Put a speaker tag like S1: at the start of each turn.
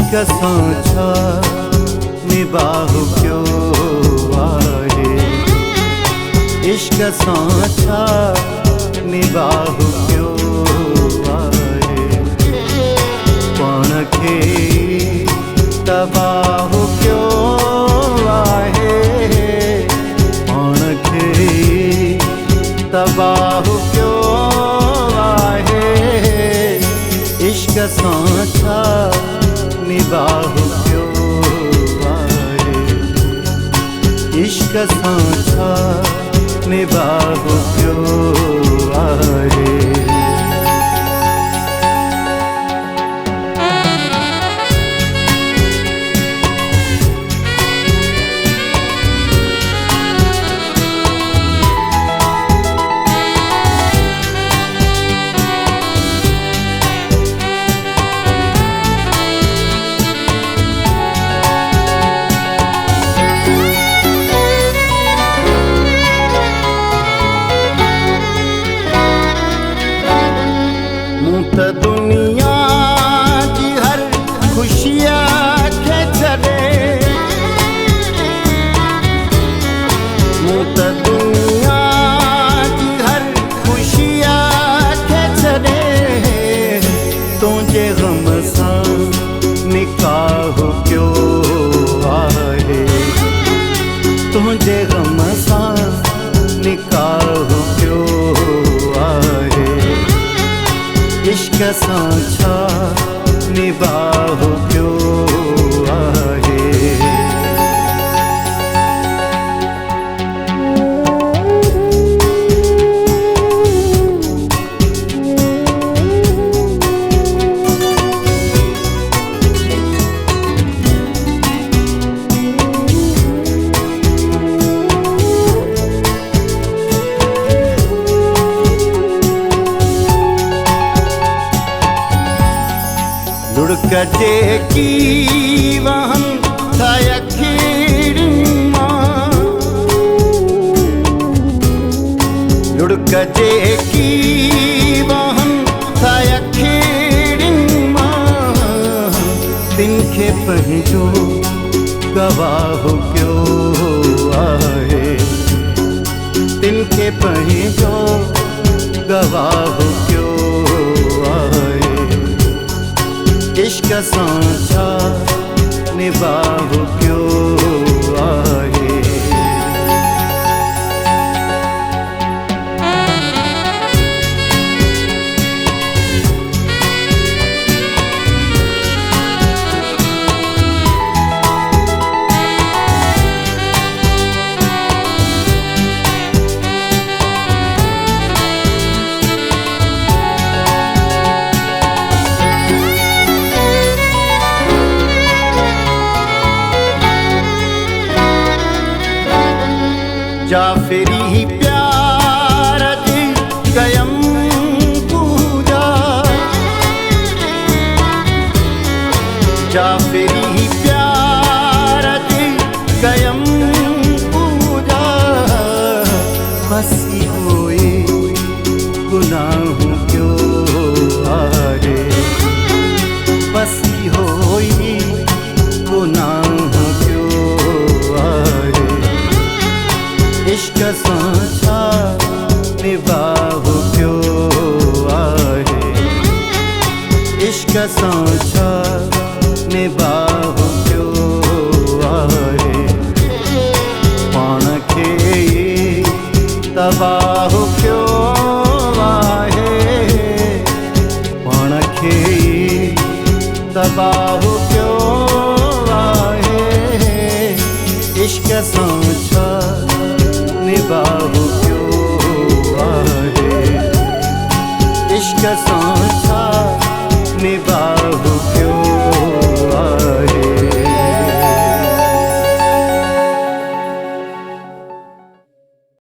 S1: इश्क सांचा निभाहु क्यों आहे, इश्क सांचा निभाहु क्यों आहे, पण खे तबाहु क्यों आहे, पण खे तबाहु क्यों आहे, इश्क सांचा निभाहु क्यों आहे, इश्क सांचा निभाहु क्यों आहे। त दुनिया जी हर खुशियां खे छॾे, मूं त दुनिया जी हर खुशियां खे छॾे, तुंहिंजे ग़म सां निकाह क्यों आहे, तुंहिंजे ग़म सां निकाह क्यों आहे, इश्क सांचा निभाहु क्यों आहे। लुढ़क जेकी वहन था अखियुनि मां, लुढ़क जेकी वहन था अखियुनि मां, तिन खे पंहिंजो गवाह क्यों आहे, तिन खे पंहिंजो गवाह क्यों आहे, इश्क सांचा निभाहु क्यों आहे। जाफरी प्यार जी कयम पूजा, जाफरी प्यार जी कयम पूजा, बसी होए गुनाह क्यों आहे, बसी होई गुनाह क्यों आहे, इश्क सांचा निभाहु क्यों आहे, इश्क सांचा निभाहु क्यों आहे, पाण खे तबाहु क्यों आहे, पाण खे तबाहु क्यों आहे, इश्क सांचा निभाहु